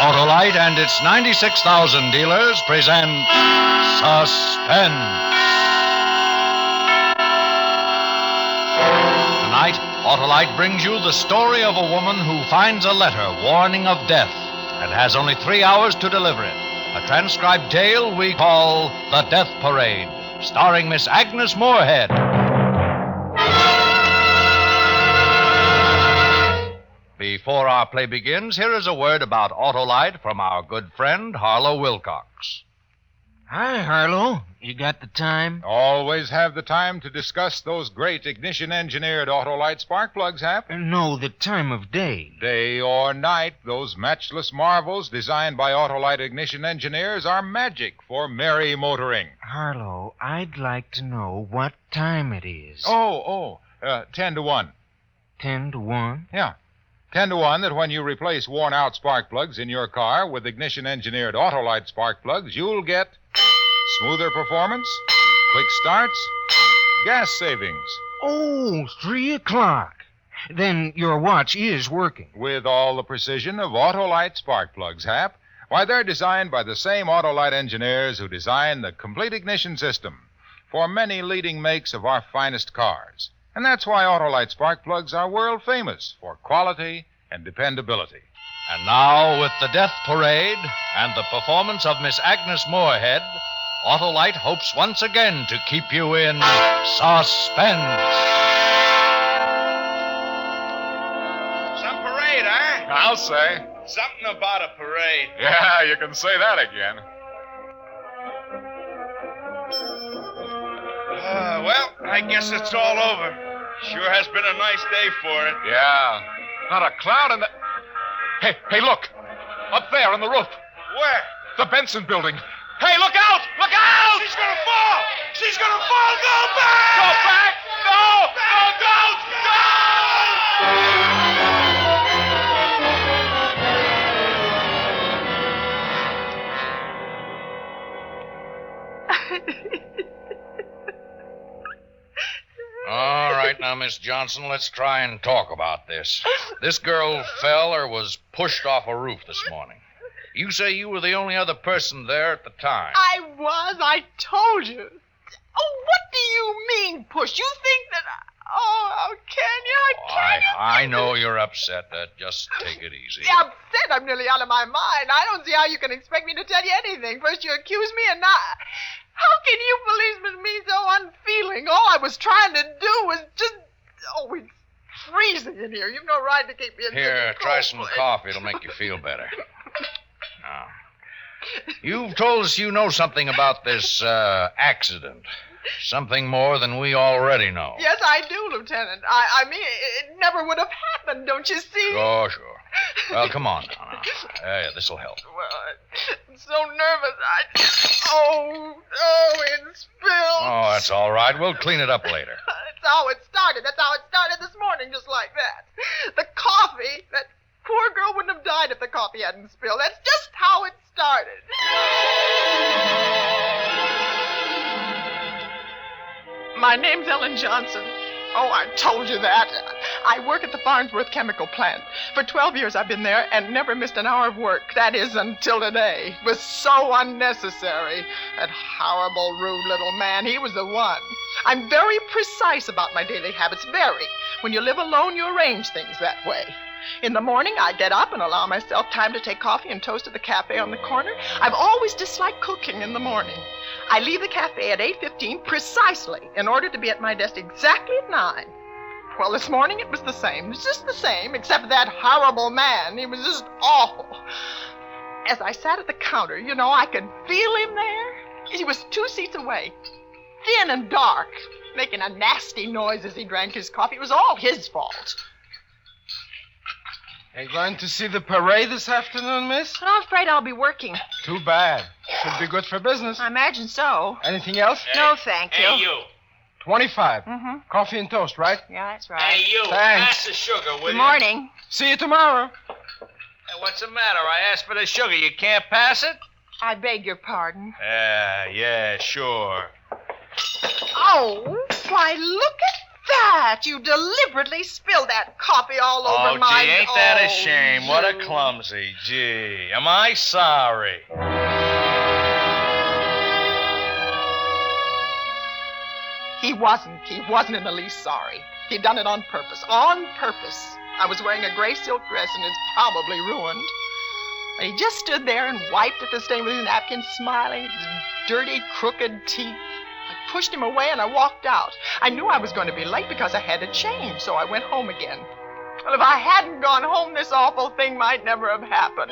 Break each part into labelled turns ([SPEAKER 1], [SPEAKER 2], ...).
[SPEAKER 1] Autolite and its 96,000 dealers present Suspense. Tonight, Autolite brings you the story of a woman who finds a letter warning of death and has only 3 hours to deliver it. A transcribed tale we call The Death Parade, starring Miss Agnes Moorehead. Before our play begins, here is a word about Autolite from our good friend, Harlow Wilcox.
[SPEAKER 2] Hi, Harlow. You got the time?
[SPEAKER 3] Always have the time to discuss those great ignition-engineered Autolite spark plugs, Hap.
[SPEAKER 2] No, the time of day.
[SPEAKER 3] Day or night, those matchless marvels designed by Autolite ignition engineers are magic for merry motoring.
[SPEAKER 2] Harlow, I'd like to know what time it is.
[SPEAKER 3] 10 to 1.
[SPEAKER 2] 10 to 1?
[SPEAKER 3] Yeah. 10 to 1 that when you replace worn-out spark plugs in your car with ignition-engineered Autolite spark plugs, you'll get smoother performance, quick starts, gas savings.
[SPEAKER 2] Oh, 3 o'clock. Then your watch is working.
[SPEAKER 3] With all the precision of Autolite spark plugs, Hap. Why, they're designed by the same Autolite engineers who designed the complete ignition system for many leading makes of our finest cars. And that's why Autolite spark plugs are world famous for quality and dependability.
[SPEAKER 1] And now, with the Death Parade and the performance of Miss Agnes Moorehead, Autolite hopes once again to keep you in suspense.
[SPEAKER 4] Some parade, huh?
[SPEAKER 3] I'll say.
[SPEAKER 4] Something about a parade.
[SPEAKER 3] Yeah, you can say that again.
[SPEAKER 4] Well, I guess it's all over. Sure has been a nice day for it.
[SPEAKER 3] Yeah. Not a cloud in the... Hey, look. Up there on the roof.
[SPEAKER 4] Where?
[SPEAKER 3] The Benson building. Hey, look out! Look out!
[SPEAKER 4] She's gonna fall! She's gonna fall! Go back!
[SPEAKER 3] Go back! No!
[SPEAKER 1] All right, now, Miss Johnson, let's try and talk about this. This girl fell or was pushed off a roof this morning. You say you were the only other person there at the time.
[SPEAKER 5] I was. I told you. Oh, what do you mean, push? You think that... Oh, can you?
[SPEAKER 1] I know you're upset. Just take it easy.
[SPEAKER 5] Yeah, upset? I'm nearly out of my mind. I don't see how you can expect me to tell you anything. First you accuse me and now... How can you policemen be so unfeeling? All I was trying to do was just... Oh, it's freezing in here. You've no right to keep me in
[SPEAKER 1] Here,
[SPEAKER 5] this
[SPEAKER 1] try
[SPEAKER 5] cold
[SPEAKER 1] some
[SPEAKER 5] place.
[SPEAKER 1] coffee. It'll make you feel better. Now, you've told us you know something about this accident. Something more than we already know.
[SPEAKER 5] Yes, I do, Lieutenant. I mean, it never would have happened, don't you see?
[SPEAKER 1] Sure. Well, come on now. Yeah, this'll help.
[SPEAKER 5] Well, I'm so nervous. Oh, it spilled.
[SPEAKER 1] Oh, that's all right. We'll clean it up later.
[SPEAKER 5] That's how it started. That's how it started this morning, just like that. The coffee, that poor girl wouldn't have died if the coffee hadn't spilled. That's just how it started. My name's Ellen Johnson. Oh, I told you that. I work at the Farnsworth Chemical Plant. For 12 years I've been there and never missed an hour of work. That is, until today. It was so unnecessary. That horrible, rude little man, he was the one. I'm very precise about my daily habits, very. When you live alone, you arrange things that way. In the morning, I get up and allow myself time to take coffee and toast at the cafe on the corner. I've always disliked cooking in the morning. I leave the cafe at 8:15 precisely in order to be at my desk exactly at 9. Well, this morning it was the same. It's just the same, except that horrible man. He was just awful. As I sat at the counter, I could feel him there. He was 2 seats away, thin and dark, making a nasty noise as he drank his coffee. It was all his fault.
[SPEAKER 2] Are you going to see the parade this afternoon, miss?
[SPEAKER 5] I'm afraid I'll be working.
[SPEAKER 2] Too bad. Should be good for business.
[SPEAKER 5] I imagine so.
[SPEAKER 2] Anything else?
[SPEAKER 5] No, thank you.
[SPEAKER 4] Hey, you.
[SPEAKER 2] 25.
[SPEAKER 5] Mm-hmm.
[SPEAKER 2] Coffee and toast, right?
[SPEAKER 5] Yeah, that's right.
[SPEAKER 4] Hey, you.
[SPEAKER 2] Thanks.
[SPEAKER 4] Pass the sugar, will you?
[SPEAKER 5] Good morning.
[SPEAKER 2] See you tomorrow.
[SPEAKER 4] Hey, what's the matter? I asked for the sugar. You can't pass it?
[SPEAKER 5] I beg your pardon.
[SPEAKER 4] Yeah, sure.
[SPEAKER 5] Oh, why, look at that? You deliberately spilled that coffee all over my...
[SPEAKER 6] Oh, gee, ain't that a shame? What a clumsy. Gee, am I sorry?
[SPEAKER 5] He wasn't in the least sorry. He'd done it on purpose. On purpose. I was wearing a gray silk dress and it's probably ruined. But he just stood there and wiped at the stain with his napkin, smiling at his dirty, crooked teeth. I pushed him away and I walked out. I knew I was going to be late because I had to change, so I went home again. Well, if I hadn't gone home, this awful thing might never have happened.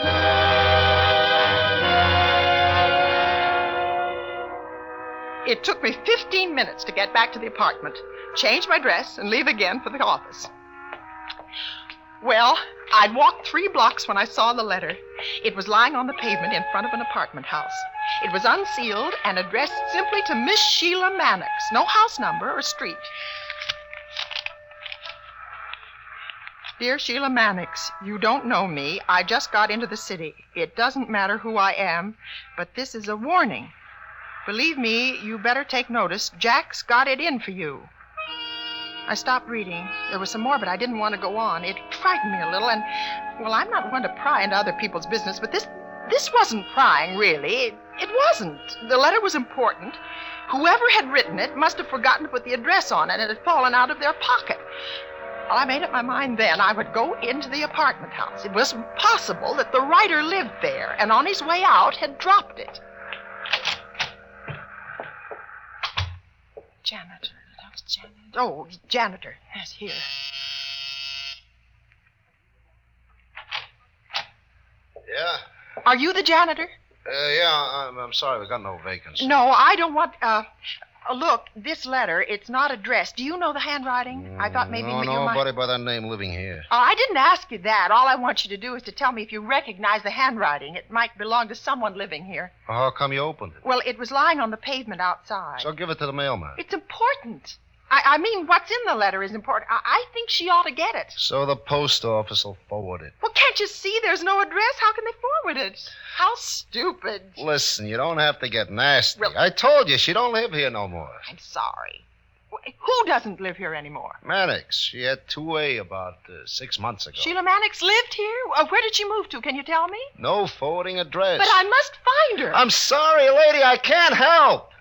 [SPEAKER 5] It took me 15 minutes to get back to the apartment, change my dress, and leave again for the office. Well, I'd walked 3 blocks when I saw the letter. It was lying on the pavement in front of an apartment house. It was unsealed and addressed simply to Miss Sheila Mannix. No house number or street. Dear Sheila Mannix, you don't know me. I just got into the city. It doesn't matter who I am, but this is a warning. Believe me, you better take notice. Jack's got it in for you. I stopped reading. There was some more, but I didn't want to go on. It frightened me a little, and, well, I'm not one to pry into other people's business, but this wasn't prying, really. It wasn't. The letter was important. Whoever had written it must have forgotten to put the address on it, and it had fallen out of their pocket. Well, I made up my mind then I would go into the apartment house. It was possible that the writer lived there, and on his way out had dropped it. Janitor. That was janitor. Oh, janitor. Yes, here.
[SPEAKER 7] Yeah?
[SPEAKER 5] Are you the janitor?
[SPEAKER 7] Yeah, I'm sorry, we got no vacancy.
[SPEAKER 5] No, I don't want... look, this letter, it's not addressed. Do you know the handwriting? I thought maybe you might...
[SPEAKER 7] nobody by that name living here.
[SPEAKER 5] I didn't ask you that. All I want you to do is to tell me if you recognize the handwriting. It might belong to someone living here.
[SPEAKER 7] Well, how come you opened it?
[SPEAKER 5] Well, it was lying on the pavement outside.
[SPEAKER 7] So give it to the mailman.
[SPEAKER 5] It's important. I mean, what's in the letter is important. I think she ought to get it.
[SPEAKER 7] So the post office will forward it.
[SPEAKER 5] Well, can't you see there's no address? How can they forward it? How stupid.
[SPEAKER 7] Listen, you don't have to get nasty.
[SPEAKER 5] Well-
[SPEAKER 7] I told you, she don't live here no more.
[SPEAKER 5] I'm sorry. Who doesn't live here anymore?
[SPEAKER 7] Mannix, she had 2A about 6 months ago.
[SPEAKER 5] Sheila Mannix lived here? Where did she move to? Can you tell me?
[SPEAKER 7] No forwarding address.
[SPEAKER 5] But I must find her.
[SPEAKER 7] I'm sorry, lady, I can't help.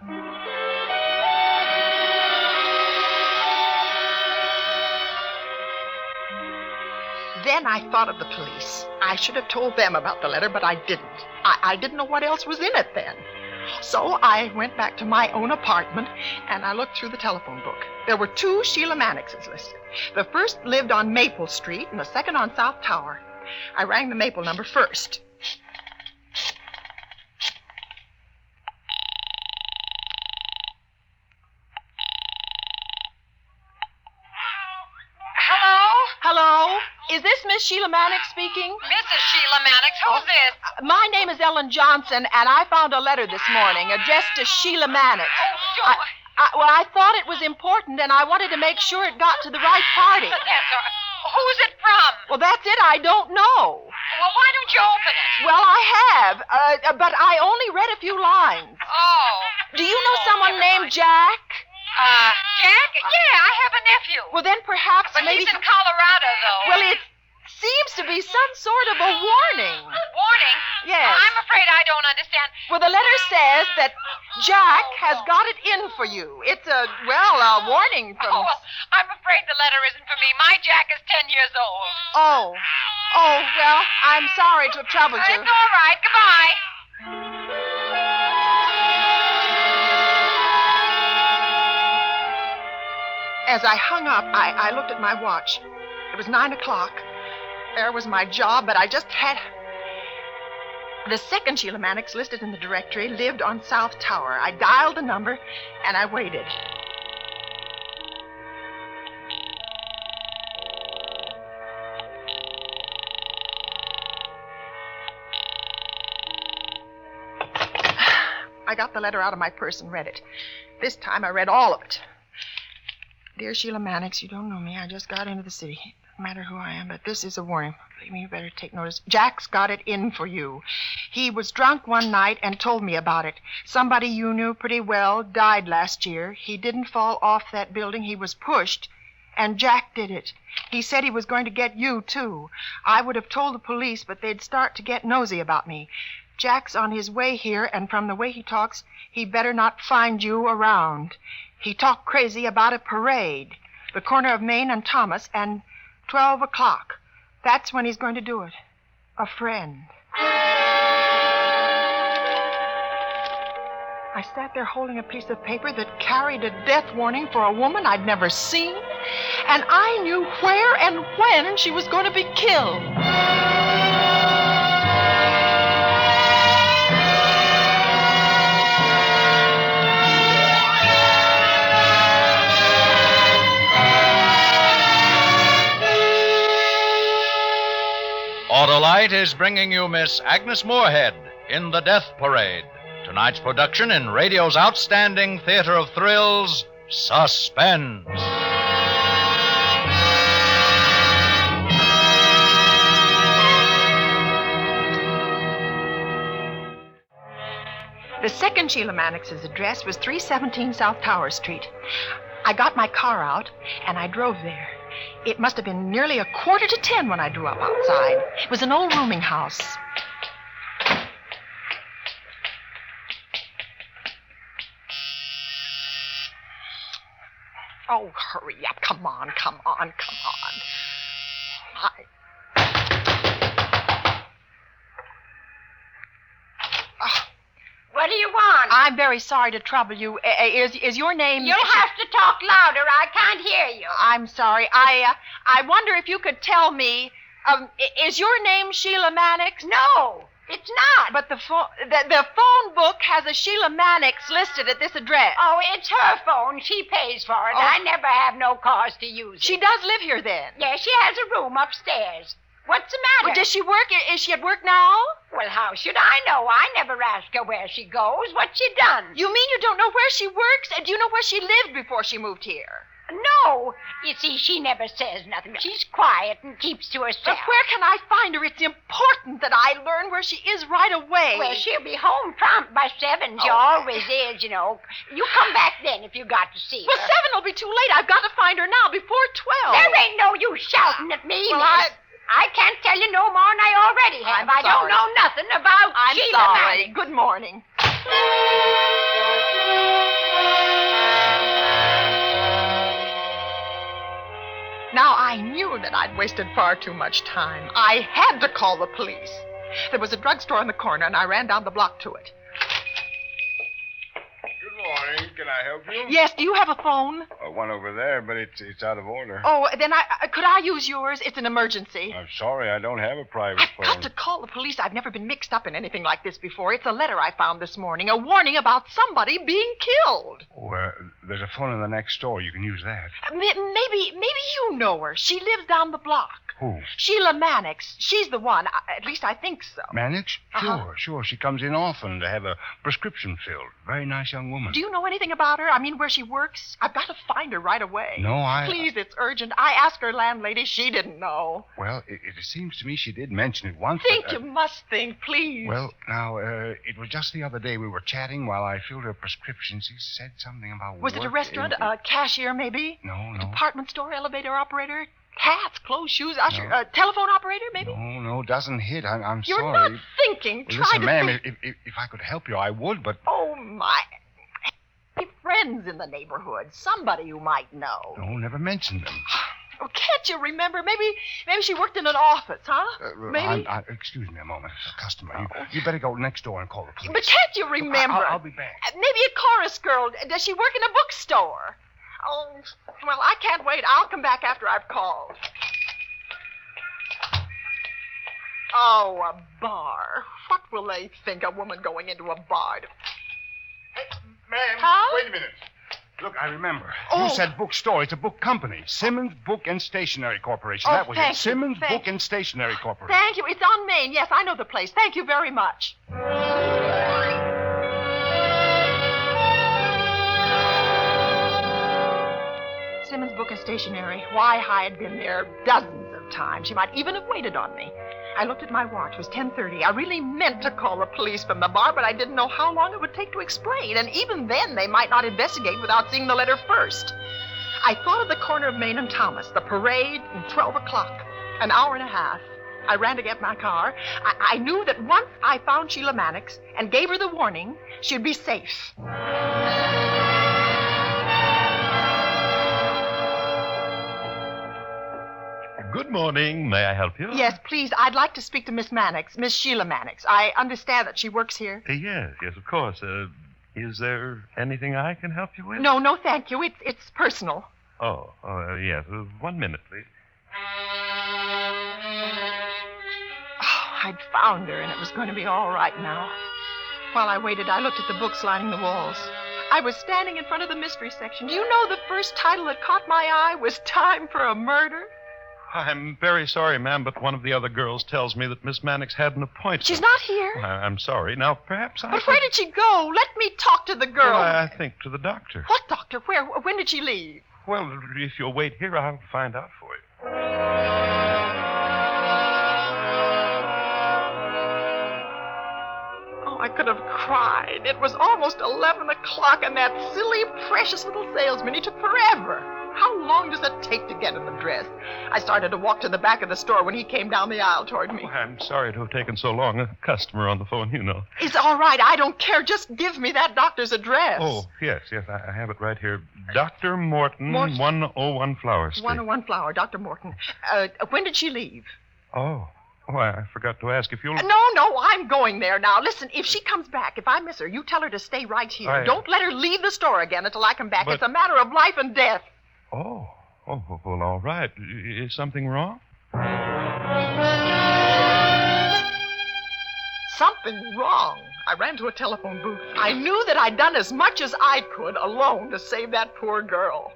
[SPEAKER 5] Then I thought of the police. I should have told them about the letter, but I didn't. I didn't know what else was in it then. So I went back to my own apartment, and I looked through the telephone book. There were 2 Sheila Mannixes listed. The first lived on Maple Street, and the second on South Tower. I rang the Maple number first. Hello? Is this Miss Sheila Mannix speaking?
[SPEAKER 8] Mrs. Sheila Mannix, who's this?
[SPEAKER 5] My name is Ellen Johnson, and I found a letter this morning addressed to Sheila Mannix.
[SPEAKER 8] Oh,
[SPEAKER 5] I thought it was important, and I wanted to make sure it got to the right party.
[SPEAKER 8] That's all right. Who's it from?
[SPEAKER 5] Well, that's it. I don't know.
[SPEAKER 8] Well, why don't you open it?
[SPEAKER 5] Well, I have, but I only read a few lines.
[SPEAKER 8] Oh.
[SPEAKER 5] Do you know someone named Jack?
[SPEAKER 8] Jack? Yeah, I have a nephew.
[SPEAKER 5] Well, then perhaps
[SPEAKER 8] But
[SPEAKER 5] maybe...
[SPEAKER 8] he's in Colorado, though.
[SPEAKER 5] Well, it seems to be some sort of a warning.
[SPEAKER 8] Warning?
[SPEAKER 5] Yes.
[SPEAKER 8] I'm afraid I don't understand.
[SPEAKER 5] Well, the letter says that Jack has got it in for you. It's a warning from...
[SPEAKER 8] Oh, well, I'm afraid the letter isn't for me. My Jack is 10 years old.
[SPEAKER 5] Oh, well, I'm sorry to have troubled you.
[SPEAKER 8] It's all right. Goodbye.
[SPEAKER 5] As I hung up, I looked at my watch. It was 9 o'clock. There was my job, but I just had... The second Sheila Mannix listed in the directory lived on South Tower. I dialed the number, and I waited. I got the letter out of my purse and read it. This time I read all of it. Dear Sheila Mannix, you don't know me. I just got into the city. No matter who I am, but this is a warning. Believe me, you better take notice. Jack's got it in for you. He was drunk one night and told me about it. Somebody you knew pretty well died last year. He didn't fall off that building. He was pushed. And Jack did it. He said he was going to get you, too. I would have told the police, but they'd start to get nosy about me. Jack's on his way here, and from the way he talks, he better not find you around. He talked crazy about a parade, the corner of Main and Thomas, and 12 o'clock. That's when he's going to do it. A friend. I sat there holding a piece of paper that carried a death warning for a woman I'd never seen, and I knew where and when she was going to be killed.
[SPEAKER 1] Autolite is bringing you Miss Agnes Moorehead in The Death Parade. Tonight's production in radio's outstanding theater of thrills, Suspense.
[SPEAKER 5] The second Sheila Mannix's address was 317 South Tower Street. I got my car out, and I drove there. It must have been nearly 9:45 when I drew up outside. It was an old rooming house. Oh, hurry up. Come on.
[SPEAKER 8] What do you want?
[SPEAKER 5] I'm very sorry to trouble you. Is your name...
[SPEAKER 8] You'll have to talk louder. I can't hear you.
[SPEAKER 5] I'm sorry. I wonder if you could tell me, is your name Sheila Mannix?
[SPEAKER 8] No, it's not.
[SPEAKER 5] But the phone book has a Sheila Mannix listed at this address.
[SPEAKER 8] Oh, it's her phone. She pays for it.
[SPEAKER 5] Oh.
[SPEAKER 8] I never have no cause to use it.
[SPEAKER 5] She does live here then?
[SPEAKER 8] Yes, she has a room upstairs. What's the matter?
[SPEAKER 5] Well, does she work? Is she at work now?
[SPEAKER 8] Well, how should I know? I never ask her where she goes. What's she done?
[SPEAKER 5] You mean you don't know where she works? Do you know where she lived before she moved here?
[SPEAKER 8] No. You see, she never says nothing. She's quiet and keeps to herself.
[SPEAKER 5] But where can I find her? It's important that I learn where she is right away.
[SPEAKER 8] Well, she'll be home prompt by 7. She
[SPEAKER 5] Oh.
[SPEAKER 8] always is, you know. You come back then if you got to see
[SPEAKER 5] Well,
[SPEAKER 8] her.
[SPEAKER 5] 7 will be too late. I've got to find her now before 12.
[SPEAKER 8] There ain't no use shouting at me,
[SPEAKER 5] Well,
[SPEAKER 8] miss. I can't tell you no more than I already have.
[SPEAKER 5] I'm
[SPEAKER 8] I don't
[SPEAKER 5] sorry.
[SPEAKER 8] know nothing about
[SPEAKER 5] I'm
[SPEAKER 8] Sheila
[SPEAKER 5] sorry.
[SPEAKER 8] Mannix.
[SPEAKER 5] Good morning. Now, I knew that I'd wasted far too much time. I had to call the police. There was a drugstore on the corner, and I ran down the block to it.
[SPEAKER 9] Good morning. Can I help you?
[SPEAKER 5] Yes, do you have a phone?
[SPEAKER 9] One over there, but it's out of order.
[SPEAKER 5] Oh, then could I use yours? It's an emergency.
[SPEAKER 9] I'm sorry, I don't have a private
[SPEAKER 5] I've
[SPEAKER 9] phone.
[SPEAKER 5] got to call the police. I've never been mixed up in anything like this before. It's a letter I found this morning, a warning about somebody being killed.
[SPEAKER 9] There's a phone in the next store. You can use that.
[SPEAKER 5] Maybe you know her. She lives down the block.
[SPEAKER 9] Who?
[SPEAKER 5] Sheila Mannix. She's the one. At least I think so.
[SPEAKER 9] Mannix?
[SPEAKER 5] Uh-huh.
[SPEAKER 9] Sure. She comes in often to have a prescription filled. Very nice young woman.
[SPEAKER 5] Do you know anything about her? I mean, where she works? I've got to find her right away.
[SPEAKER 9] No,
[SPEAKER 5] Please, it's urgent. I asked her landlady. She didn't know.
[SPEAKER 9] Well, it seems to me she did mention it once.
[SPEAKER 5] Think,
[SPEAKER 9] but,
[SPEAKER 5] you must think, please.
[SPEAKER 9] Well, now, it was just the other day we were chatting while I filled her prescription. She said something about
[SPEAKER 5] Was it a
[SPEAKER 9] work
[SPEAKER 5] restaurant?
[SPEAKER 9] in-
[SPEAKER 5] A cashier, maybe?
[SPEAKER 9] No.
[SPEAKER 5] Department store, elevator operator? Hats, clothes, shoes, usher,
[SPEAKER 9] No.
[SPEAKER 5] telephone operator, maybe?
[SPEAKER 9] No, doesn't hit. I'm
[SPEAKER 5] You're
[SPEAKER 9] sorry.
[SPEAKER 5] not thinking.
[SPEAKER 9] Well,
[SPEAKER 5] Try
[SPEAKER 9] listen,
[SPEAKER 5] to
[SPEAKER 9] ma'am,
[SPEAKER 5] think.
[SPEAKER 9] if I could help you, I would, but...
[SPEAKER 5] Oh, my. Any friends in the neighborhood. Somebody you might know.
[SPEAKER 9] No, never mentioned them.
[SPEAKER 5] Oh, can't you remember? Maybe she worked in an office, huh? Maybe.
[SPEAKER 9] Excuse me a moment. A customer. You better go next door and call the police.
[SPEAKER 5] But can't you remember?
[SPEAKER 9] I'll be back.
[SPEAKER 5] Maybe a chorus girl. Does she work in a bookstore? Oh, well, I can't wait. I'll come back after I've called. Oh, a bar. What will they think, a woman going into a bar?
[SPEAKER 9] Ma'am,
[SPEAKER 5] Huh?
[SPEAKER 9] wait a minute. Look, I remember.
[SPEAKER 5] Oh.
[SPEAKER 9] You said bookstore. It's a book company. Simmons Book and Stationery Corporation.
[SPEAKER 5] Oh,
[SPEAKER 9] That was
[SPEAKER 5] thank
[SPEAKER 9] it.
[SPEAKER 5] you,
[SPEAKER 9] Simmons
[SPEAKER 5] thank
[SPEAKER 9] Book
[SPEAKER 5] you.
[SPEAKER 9] and Stationery Corporation.
[SPEAKER 5] Thank you. It's on Main. Yes, I know the place. Thank you very much. Simmons Book and Stationery. Why, I had been there dozens of times. She might even have waited on me. I looked at my watch. It was 10:30. I really meant to call the police from the bar, but I didn't know how long it would take to explain. And even then, they might not investigate without seeing the letter first. I thought of the corner of Main and Thomas, the parade, and 12 o'clock. An hour and a half. I ran to get my car. I knew that once I found Sheila Mannix and gave her the warning, she'd be safe.
[SPEAKER 10] Good morning. May I help you?
[SPEAKER 5] Yes, please. I'd like to speak to Miss Mannix, Miss Sheila Mannix. I understand that she works here.
[SPEAKER 10] Yes, of course. Is there anything I can help you with?
[SPEAKER 5] No, thank you. It's personal.
[SPEAKER 10] Yes. 1 minute, please.
[SPEAKER 5] I'd found her, and it was going to be all right now. While I waited, I looked at the books lining the walls. I was standing in front of the mystery section. Do you know the first title that caught my eye was Time for a Murder?
[SPEAKER 10] I'm very sorry, ma'am, but one of the other girls tells me that Miss Mannix had an appointment.
[SPEAKER 5] She's not here?
[SPEAKER 10] I'm sorry. Now, perhaps
[SPEAKER 5] But where did she go? Let me talk to the girl.
[SPEAKER 10] Well, I think to the doctor.
[SPEAKER 5] What doctor? Where? When did she leave?
[SPEAKER 10] Well, if you'll wait here, I'll find out for you.
[SPEAKER 5] I could have cried. It was almost 11 o'clock, and that silly, precious little salesman, he took forever. How long does it take to get in the dress? I started to walk to the back of the store when he came down the aisle toward me.
[SPEAKER 10] Oh, I'm sorry to have taken so long. A customer on the phone, you know.
[SPEAKER 5] It's all right. I don't care. Just give me that doctor's address.
[SPEAKER 10] Oh, yes. I have it right here. Dr. Morton, 101 Flower Street.
[SPEAKER 5] 101 Flower, Dr. Morton. When did she leave?
[SPEAKER 10] Oh, I forgot to ask if you'll...
[SPEAKER 5] No, I'm going there now. Listen, if she comes back, if I miss her, you tell her to stay right here. Don't let her leave the store again until I come back. It's a matter of life and death.
[SPEAKER 10] Oh, well, all right. Is something wrong?
[SPEAKER 5] Something wrong. I ran to a telephone booth. I knew that I'd done as much as I could alone to save that poor girl.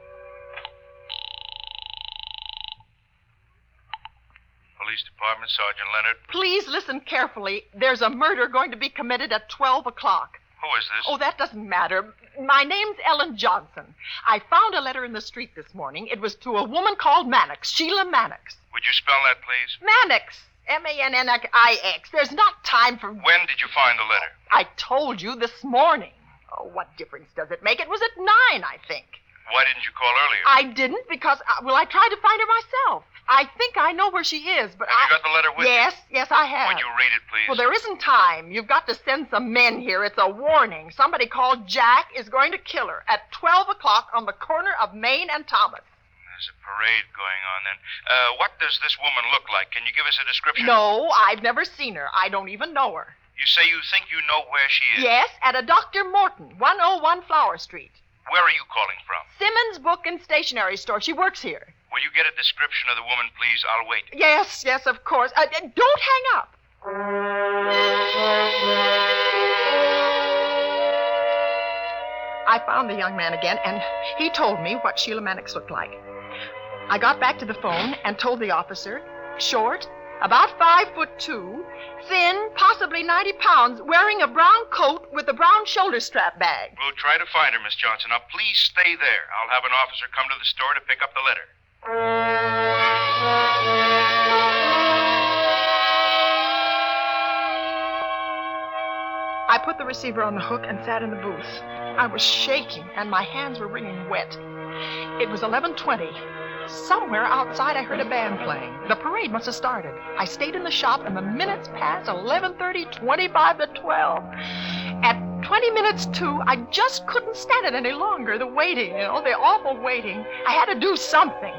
[SPEAKER 11] Police Department, Sergeant Leonard.
[SPEAKER 5] Please listen carefully. There's a murder going to be committed at 12 o'clock.
[SPEAKER 11] Who is this?
[SPEAKER 5] Oh, that doesn't matter. My name's Ellen Johnson. I found a letter in the street this morning. It was to a woman called Mannix, Sheila Mannix.
[SPEAKER 11] Would you spell that, please?
[SPEAKER 5] Mannix. Mannix. There's not time for...
[SPEAKER 11] When did you find the letter?
[SPEAKER 5] I told you this morning. Oh, what difference does it make? It was at 9, I think.
[SPEAKER 11] Why didn't you call earlier?
[SPEAKER 5] I didn't because, I tried to find her myself. I think I know where she is, but
[SPEAKER 11] Have you got the letter with you?
[SPEAKER 5] Yes, I have.
[SPEAKER 11] Would you read it, please?
[SPEAKER 5] Well, there isn't time. You've got to send some men here. It's a warning. Somebody called Jack is going to kill her at 12 o'clock on the corner of Main and Thomas.
[SPEAKER 11] There's a parade going on then. What does this woman look like? Can you give us a description?
[SPEAKER 5] No, I've never seen her. I don't even know her.
[SPEAKER 11] You say you think you know where she is?
[SPEAKER 5] Yes, at a Dr. Morton, 101 Flower Street.
[SPEAKER 11] Where are you calling from?
[SPEAKER 5] Simmons Book and Stationery Store. She works here.
[SPEAKER 11] Will you get a description of the woman, please? I'll wait.
[SPEAKER 5] Yes, of course. Don't hang up. I found the young man again, and he told me what Sheila Mannix looked like. I got back to the phone and told the officer, short, about 5'2", thin, possibly 90 pounds, wearing a brown coat with a brown shoulder strap bag.
[SPEAKER 11] We'll try to find her, Miss Johnson. Now, please stay there. I'll have an officer come to the store to pick up the letter.
[SPEAKER 5] I put the receiver on the hook and sat in the booth. I was shaking, and my hands were wringing wet. It was 11:20. Somewhere outside I heard a band playing. The parade must have started. I stayed in the shop, and the minutes passed 11:30, 25 to 12. At 20 minutes to, I just couldn't stand it any longer. The waiting, the awful waiting. I had to do something.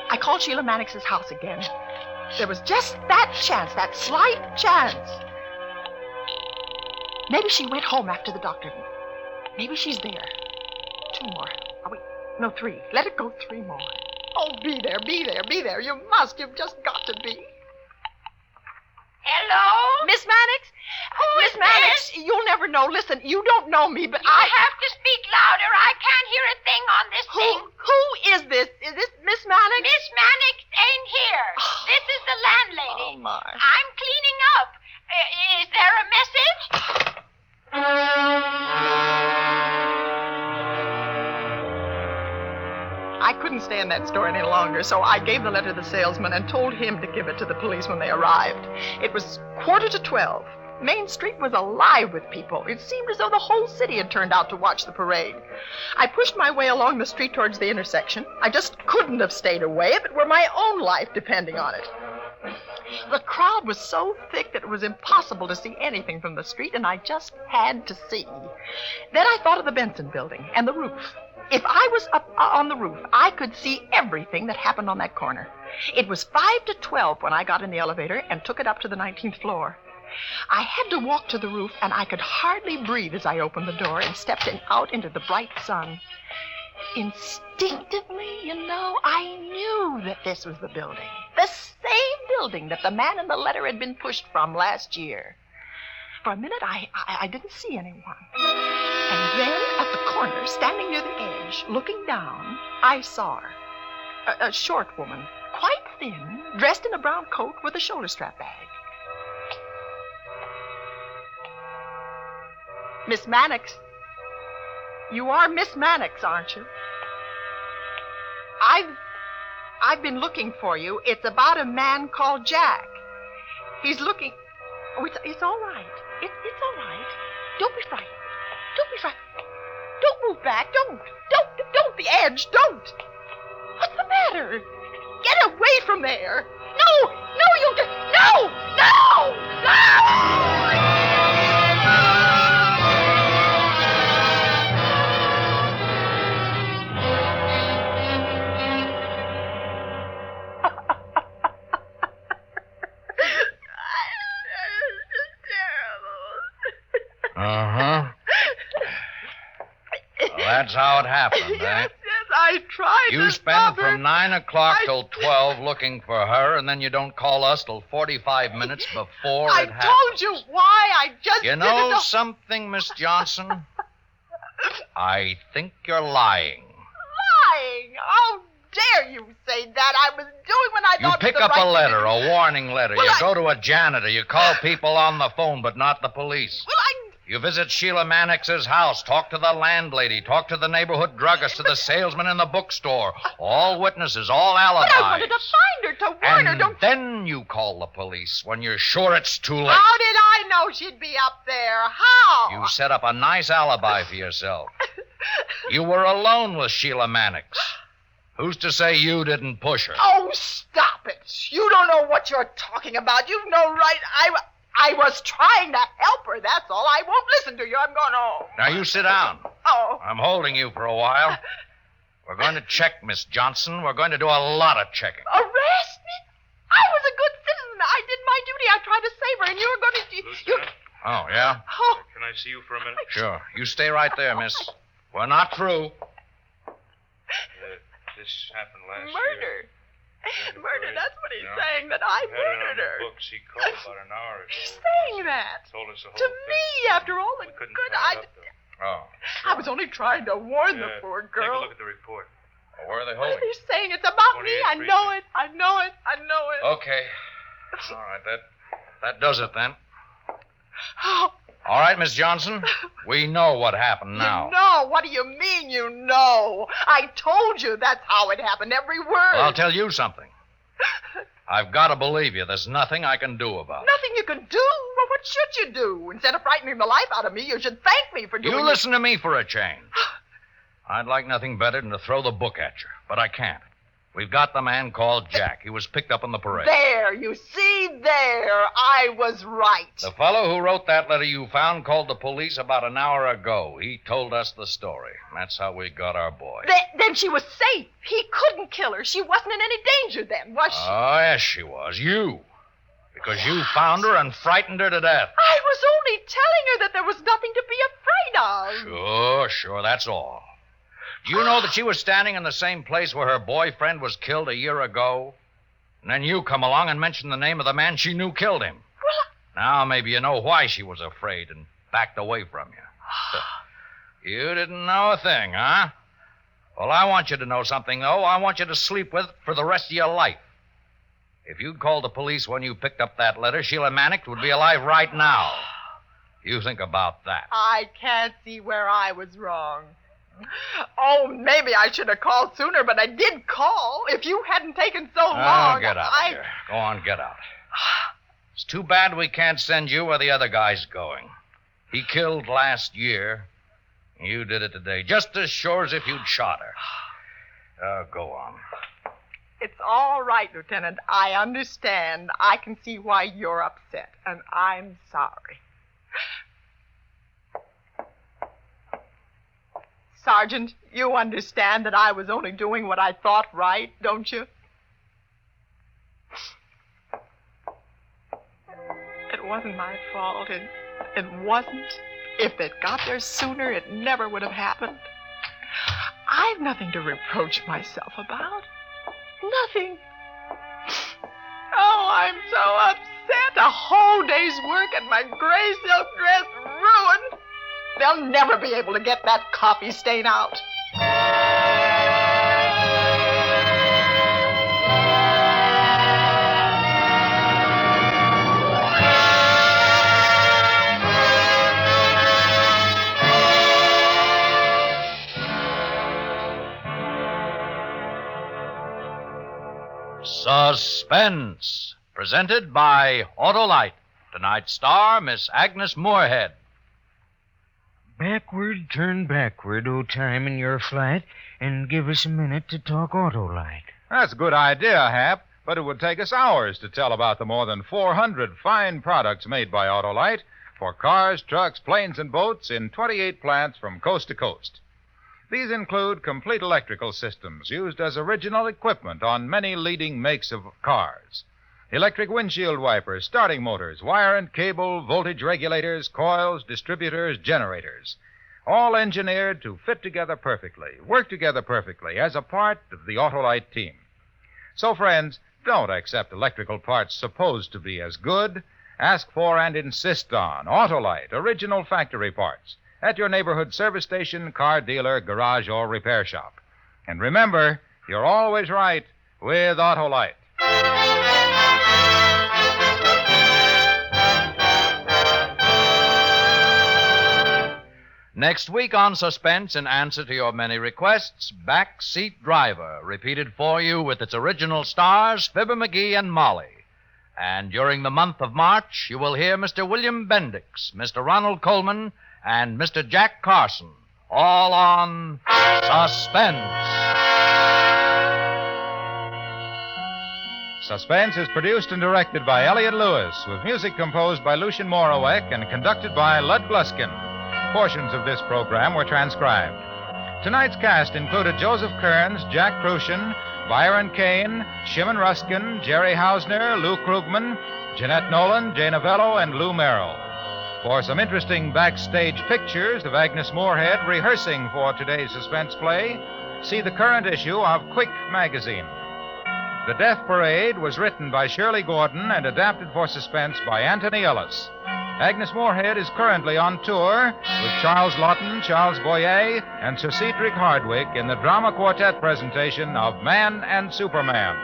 [SPEAKER 5] I called Sheila Mannix's house again. There was just that chance, that slight chance. Maybe she went home after the doctor. Maybe she's there. 2 more. Oh, wait. No, 3. Let it go 3 more. Oh, be there. You must. You've just got to be.
[SPEAKER 8] Hello?
[SPEAKER 5] Miss Mannix? Miss Mannix,
[SPEAKER 8] this?
[SPEAKER 5] you'll never know. Listen, you don't know me, but
[SPEAKER 8] You have to speak louder. I can't hear a thing on this thing.
[SPEAKER 5] Who is this? Is this Miss Mannix?
[SPEAKER 8] Miss Mannix ain't here. This is the landlady.
[SPEAKER 5] Oh, my.
[SPEAKER 8] I'm cleaning up. Is there a message?
[SPEAKER 5] I couldn't stay in that store any longer, so I gave the letter to the salesman and told him to give it to the police when they arrived. It was 11:45. Main Street was alive with people. It seemed as though the whole city had turned out to watch the parade. I pushed my way along the street towards the intersection. I just couldn't have stayed away if it were my own life depending on it. The crowd was so thick that it was impossible to see anything from the street, and I just had to see. Then I thought of the Benson building and the roof. If I was up on the roof, I could see everything that happened on that corner. It was 5 to 12 when I got in the elevator and took it up to the 19th floor. I had to walk to the roof, and I could hardly breathe as I opened the door and stepped out into the bright sun. Instinctively, I knew that this was the building. The same building that the man in the letter had been pushed from last year. For a minute, I didn't see anyone. And then, at the corner, standing near the edge, looking down, I saw her. A short woman, quite thin, dressed in a brown coat with a shoulder strap bag. Miss Mannix. You are Miss Mannix, aren't you? I've been looking for you. It's about a man called Jack. He's looking... Oh, it's all right. It's all right. Don't be frightened. Don't be frightened. Don't move back. Don't. The edge. Don't. What's the matter? Get away from there. No, you get... No!
[SPEAKER 1] Uh-huh. Well, that's how it happened,
[SPEAKER 5] Yes, I tried
[SPEAKER 1] You
[SPEAKER 5] to
[SPEAKER 1] spend
[SPEAKER 5] stop her.
[SPEAKER 1] from 9 o'clock till 12 looking for her, and then you don't call us till 45 minutes before
[SPEAKER 5] I
[SPEAKER 1] it happens.
[SPEAKER 5] told you why. I just
[SPEAKER 1] You
[SPEAKER 5] didn't
[SPEAKER 1] know something, Miss Johnson? I think you're lying.
[SPEAKER 5] Lying. How dare you say that? I was doing what I
[SPEAKER 1] You
[SPEAKER 5] thought was
[SPEAKER 1] pick
[SPEAKER 5] the
[SPEAKER 1] up
[SPEAKER 5] right
[SPEAKER 1] a letter,
[SPEAKER 5] thing to do.
[SPEAKER 1] a warning letter.
[SPEAKER 5] Well,
[SPEAKER 1] You
[SPEAKER 5] I-
[SPEAKER 1] go to a janitor. You call people on the phone, but not the police.
[SPEAKER 5] Well,
[SPEAKER 1] You visit Sheila Mannix's house, talk to the landlady, talk to the neighborhood druggist, to the salesman in the bookstore. All witnesses, all
[SPEAKER 5] But I
[SPEAKER 1] alibis.
[SPEAKER 5] wanted to find her, to warn her.
[SPEAKER 1] And
[SPEAKER 5] Don't...
[SPEAKER 1] then you call the police when you're sure it's too late.
[SPEAKER 5] How did I know she'd be up there? How?
[SPEAKER 1] You set up a nice alibi for yourself. You were alone with Sheila Mannix. Who's to say you didn't push her?
[SPEAKER 5] Oh, stop it. You don't know what you're talking about. You know right. I was trying to help her, that's all. I won't listen to you. I'm going home.
[SPEAKER 1] Now you sit down.
[SPEAKER 5] Oh.
[SPEAKER 1] I'm holding you for a while. We're going to check, Miss Johnson. We're going to do a lot of checking.
[SPEAKER 5] Arrest me? I was a good citizen. I did my duty. I tried to save her, and you were going to...
[SPEAKER 11] Lieutenant,
[SPEAKER 1] Oh, yeah?
[SPEAKER 5] Oh,
[SPEAKER 11] can I see you for a minute?
[SPEAKER 1] Sure. You stay right there, miss. We're not through.
[SPEAKER 11] This happened last year.
[SPEAKER 5] murder. Murder, that's what he's saying, that I
[SPEAKER 11] We had it on
[SPEAKER 5] murdered
[SPEAKER 11] the
[SPEAKER 5] her.
[SPEAKER 11] books. He called about an hour ago.
[SPEAKER 5] He's saying that.
[SPEAKER 11] Told us the whole
[SPEAKER 5] To
[SPEAKER 11] thing.
[SPEAKER 5] me, after all the
[SPEAKER 11] We couldn't
[SPEAKER 5] good
[SPEAKER 11] tie
[SPEAKER 5] I...
[SPEAKER 11] it up, though.
[SPEAKER 1] Oh.
[SPEAKER 5] I was only trying to warn the
[SPEAKER 11] Yeah,
[SPEAKER 5] poor
[SPEAKER 11] Take a
[SPEAKER 5] girl.
[SPEAKER 11] look at the report.
[SPEAKER 1] Well, where are they holding?
[SPEAKER 5] He's saying it's about me.
[SPEAKER 11] 28th
[SPEAKER 5] I know it. I know it. I know it.
[SPEAKER 1] Okay. All right, that does it then.
[SPEAKER 5] Oh,
[SPEAKER 1] All right, Miss Johnson. We know what happened now.
[SPEAKER 5] you know. What do you mean you know? I told you that's how it happened. Every word.
[SPEAKER 1] Well, I'll tell you something. I've got to believe you. There's nothing I can do about it.
[SPEAKER 5] Nothing you can do? Well, what should you do? Instead of frightening the life out of me, you should thank me for doing
[SPEAKER 1] You
[SPEAKER 5] it.
[SPEAKER 1] listen to me for a change. I'd like nothing better than to throw the book at you, but I can't. We've got the man called Jack. He was picked up on the parade.
[SPEAKER 5] There, you see, there. I was right.
[SPEAKER 1] The fellow who wrote that letter you found called the police about an hour ago. He told us the story. That's how we got our boy.
[SPEAKER 5] Then she was safe. He couldn't kill her. She wasn't in any danger then, was she?
[SPEAKER 1] Oh, yes, she was. You. Because you found her and frightened her to death.
[SPEAKER 5] I was only telling her that there was nothing to be afraid of.
[SPEAKER 1] Sure, that's all. Do you know that she was standing in the same place where her boyfriend was killed a year ago? And then you come along and mention the name of the man she knew killed him. Now maybe you know why she was afraid and backed away from you. You didn't know a thing, huh? Well, I want you to know something, though. I want you to sleep with it for the rest of your life. If you'd called the police when you picked up that letter, Sheila Mannix would be alive right now. You think about that.
[SPEAKER 5] I can't see where I was wrong. Oh, maybe I should have called sooner, but I did call. If you hadn't taken so long,
[SPEAKER 1] Oh, get out of here. Go on, get out.
[SPEAKER 6] It's too bad we can't send you where the other guy's going. He killed last year. You did it today, just as sure as if you'd shot her. Go on.
[SPEAKER 5] It's all right, Lieutenant. I understand. I can see why you're upset, and I'm sorry. Sergeant, you understand that I was only doing what I thought right, don't you? It wasn't my fault. It wasn't. If they'd got there sooner, it never would have happened. I've nothing to reproach myself about. Nothing. Oh, I'm so upset. A whole day's work and my gray silk dress ruined. They'll never be able to get that coffee stain out.
[SPEAKER 1] Suspense, presented by Autolite. Tonight's star, Miss Agnes Moorehead.
[SPEAKER 2] Backward, turn backward, O time in your flight, and give us a minute to talk Autolite.
[SPEAKER 3] That's a good idea, Hap, but it would take us hours to tell about the more than 400 fine products made by Autolite for cars, trucks, planes, and boats in 28 plants from coast to coast. These include complete electrical systems used as original equipment on many leading makes of cars. Electric windshield wipers, starting motors, wire and cable, voltage regulators, coils, distributors, generators. All engineered to fit together perfectly, work together perfectly as a part of the Autolite team. So, friends, don't accept electrical parts supposed to be as good. Ask for and insist on Autolite original factory parts at your neighborhood service station, car dealer, garage, or repair shop. And remember, you're always right with Autolite.
[SPEAKER 1] Next week on Suspense, in answer to your many requests, Backseat Driver, repeated for you with its original stars, Fibber McGee and Molly. And during the month of March, you will hear Mr. William Bendix, Mr. Ronald Coleman, and Mr. Jack Carson, all on Suspense.
[SPEAKER 3] Suspense is produced and directed by Elliott Lewis, with music composed by Lucien Morawek and conducted by Lud Gluskin. Portions of this program were transcribed. Tonight's cast included Joseph Kearns, Jack Crucian, Byron Kane, Shimon Ruskin, Jerry Hausner, Lou Krugman, Jeanette Nolan, Jay Novello, and Lou Merrill. For some interesting backstage pictures of Agnes Moorehead rehearsing for today's suspense play, see the current issue of Quick magazine. The Death Parade was written by Shirley Gordon and adapted for suspense by Anthony Ellis. Agnes Moorehead is currently on tour with Charles Lawton, Charles Boyer, and Sir Cedric Hardwick in the drama quartet presentation of Man and Superman.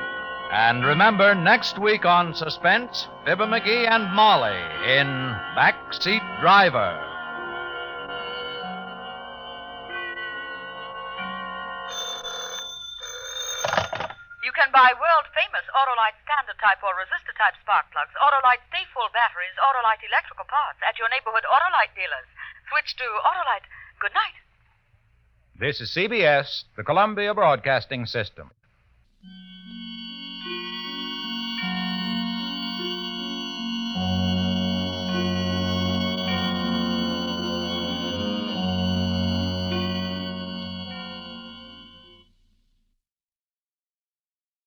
[SPEAKER 1] And remember, next week on Suspense, Fibber McGee and Molly in Backseat Driver.
[SPEAKER 12] You can buy world-famous Autolite standard-type or resistor-type spark plugs, Autolite stay-full batteries, Autolite electrical parts at your neighborhood Autolite dealers. Switch to Autolite. Good night.
[SPEAKER 3] This is CBS, the Columbia Broadcasting System.